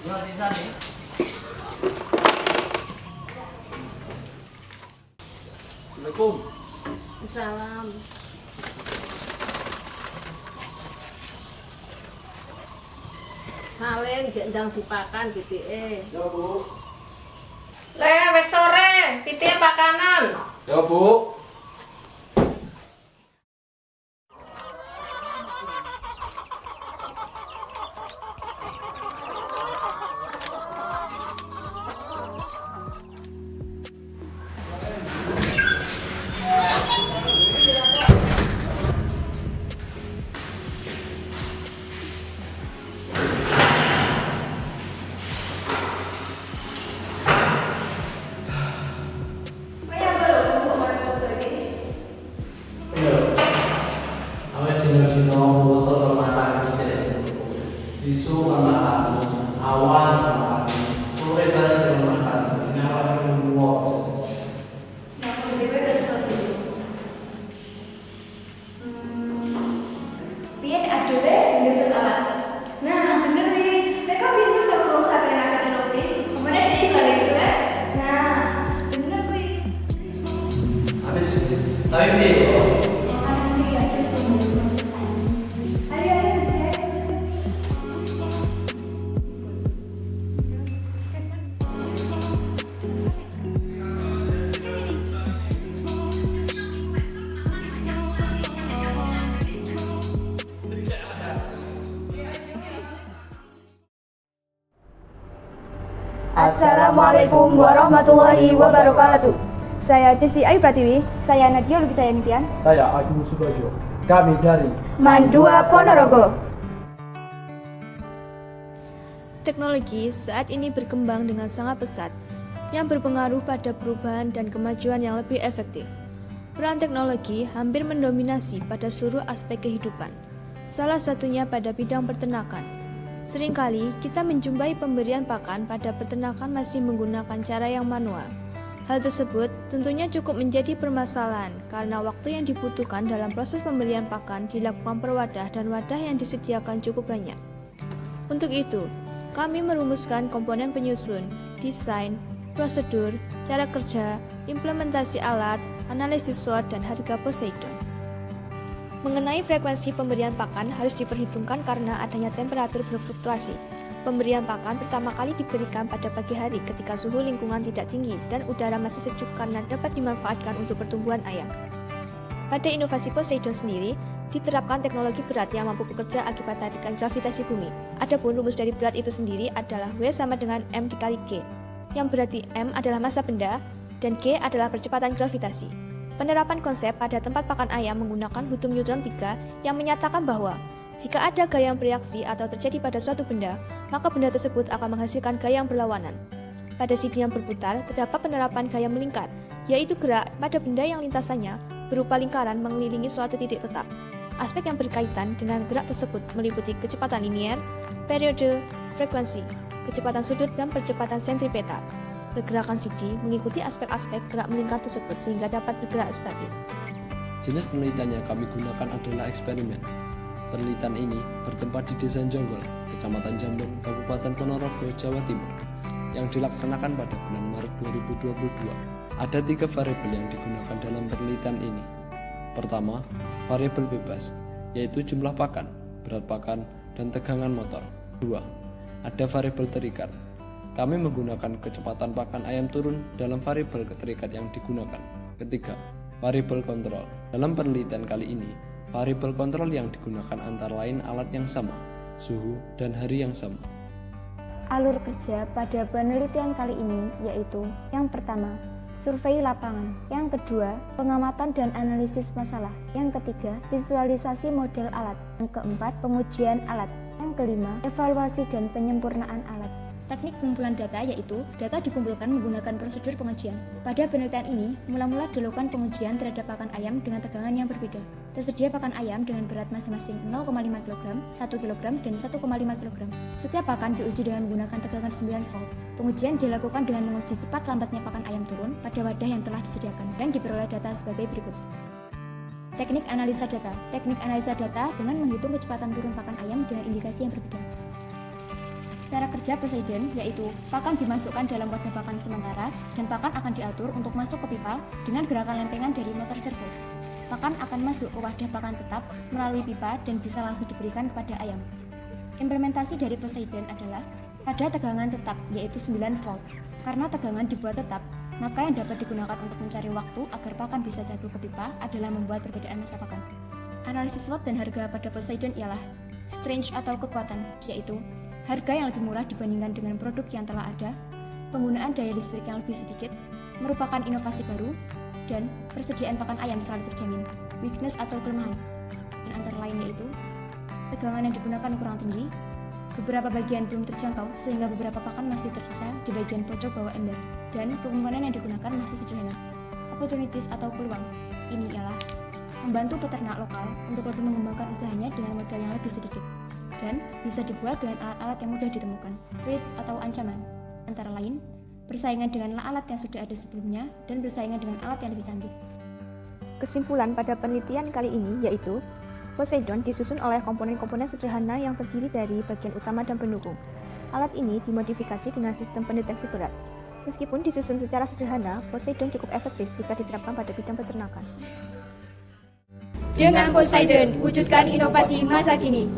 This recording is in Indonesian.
Dua sisa nih. Assalamualaikum. Salam. Salin gendang dipakan pitike. Ya, Bu. Le wis sore, pitike pakanan. Ya, Bu. Awet dino-dino basa makan kita. Isu makan, awan makan, sore bareng sing makan. Dina awake ngomong. Pian adewe nyusun alat. Nah, bener wi. Mereka pinter coba rapi-rapi dulu wi. Kemudian dia balik gitu kan? Nah, bener wi. Habis sih. Tapi piye kok? Assalamualaikum warahmatullahi wabarakatuh. Saya Desi Ayu Pratiwi. Saya Nadia Lugicaya Nitian. Saya Agung Subajo. Kami dari Mandua Ponorogo. Teknologi saat ini berkembang dengan sangat pesat, yang berpengaruh pada perubahan dan kemajuan yang lebih efektif. Peran teknologi hampir mendominasi pada seluruh aspek kehidupan, salah satunya pada bidang peternakan. Seringkali kita menjumpai pemberian pakan pada peternakan masih menggunakan cara yang manual. Hal tersebut tentunya cukup menjadi permasalahan karena waktu yang dibutuhkan dalam proses pemberian pakan dilakukan per wadah dan wadah yang disediakan cukup banyak. Untuk itu, kami merumuskan komponen penyusun, desain, prosedur, cara kerja, implementasi alat, analisis SWOT, dan harga Poseidon. Mengenai frekuensi pemberian pakan harus diperhitungkan karena adanya temperatur berfluktuasi. Pemberian pakan pertama kali diberikan pada pagi hari ketika suhu lingkungan tidak tinggi dan udara masih sejuk karena dapat dimanfaatkan untuk pertumbuhan ayam. Pada inovasi Poseidon sendiri, diterapkan teknologi berat yang mampu bekerja akibat tarikan gravitasi bumi. Adapun rumus dari berat itu sendiri adalah W sama dengan M dikali G, yang berarti M adalah massa benda dan G adalah percepatan gravitasi. Penerapan konsep pada tempat pakan ayam menggunakan Hukum Newton 3 yang menyatakan bahwa jika ada gaya yang bereaksi atau terjadi pada suatu benda, maka benda tersebut akan menghasilkan gaya yang berlawanan. Pada sisi yang berputar, terdapat penerapan gaya melingkar, yaitu gerak pada benda yang lintasannya berupa lingkaran mengelilingi suatu titik tetap. Aspek yang berkaitan dengan gerak tersebut meliputi kecepatan linier, periode, frekuensi, kecepatan sudut, dan percepatan sentripetal. Pergerakan siji mengikuti aspek-aspek gerak melingkar tersebut sehingga dapat bergerak stabil. Jenis penelitian yang kami gunakan adalah eksperimen. Penelitian ini bertempat di Desa Jonggol, Kecamatan Jambon, Kabupaten Ponorogo, Jawa Timur, yang dilaksanakan pada bulan Maret 2022. Ada 3 variabel yang digunakan dalam penelitian ini. Pertama, variabel bebas, yaitu jumlah pakan, berat pakan, dan tegangan motor. 2. Ada variabel terikat. Kami menggunakan kecepatan pakan ayam turun dalam variabel terikat yang digunakan. Ketiga, variabel kontrol. Dalam penelitian kali ini, variabel kontrol yang digunakan antara lain alat yang sama, suhu, dan hari yang sama. Alur kerja pada penelitian kali ini yaitu yang pertama, survei lapangan. Yang kedua, pengamatan dan analisis masalah. Yang ketiga, visualisasi model alat. Yang keempat, pengujian alat. Yang kelima, evaluasi dan penyempurnaan alat. Teknik pengumpulan data yaitu data dikumpulkan menggunakan prosedur pengujian. Pada penelitian ini, mula-mula dilakukan pengujian terhadap pakan ayam dengan tegangan yang berbeda. Tersedia pakan ayam dengan berat masing-masing 0,5 kg, 1 kg, dan 1,5 kg. Setiap pakan diuji dengan menggunakan tegangan 9 volt. Pengujian dilakukan dengan menguji cepat lambatnya pakan ayam turun pada wadah yang telah disediakan dan diperoleh data sebagai berikut. Teknik analisa data. Teknik analisa data dengan menghitung kecepatan turun pakan ayam dengan indikasi yang berbeda. Cara kerja Poseidon yaitu pakan dimasukkan dalam wadah pakan sementara dan pakan akan diatur untuk masuk ke pipa dengan gerakan lempengan dari motor servo. Pakan akan masuk ke wadah pakan tetap melalui pipa dan bisa langsung diberikan kepada ayam. Implementasi dari Poseidon adalah pada tegangan tetap yaitu 9 volt. Karena tegangan dibuat tetap, maka yang dapat digunakan untuk mencari waktu agar pakan bisa jatuh ke pipa adalah membuat perbedaan masa pakan. Analisis watt dan harga pada Poseidon ialah strength atau kekuatan, yaitu harga yang lebih murah dibandingkan dengan produk yang telah ada, penggunaan daya listrik yang lebih sedikit, merupakan inovasi baru, dan persediaan pakan ayam selalu terjamin, weakness atau kelemahan, dan antara lain yaitu tegangan yang digunakan kurang tinggi, beberapa bagian belum terjangkau sehingga beberapa pakan masih tersisa di bagian pojok bawah ember, dan komponen yang digunakan masih sederhana. Opportunities atau peluang ini ialah membantu peternak lokal untuk lebih mengembangkan usahanya dengan modal yang lebih sedikit, dan bisa dibuat dengan alat-alat yang mudah ditemukan. Threats atau ancaman antara lain persaingan dengan alat yang sudah ada sebelumnya dan persaingan dengan alat yang lebih canggih. Kesimpulan pada penelitian kali ini yaitu Poseidon disusun oleh komponen-komponen sederhana yang terdiri dari bagian utama dan pendukung. Alat ini dimodifikasi dengan sistem pendeteksi berat. Meskipun disusun secara sederhana, Poseidon cukup efektif jika diterapkan pada bidang peternakan. Dengan Poseidon, wujudkan inovasi masa kini.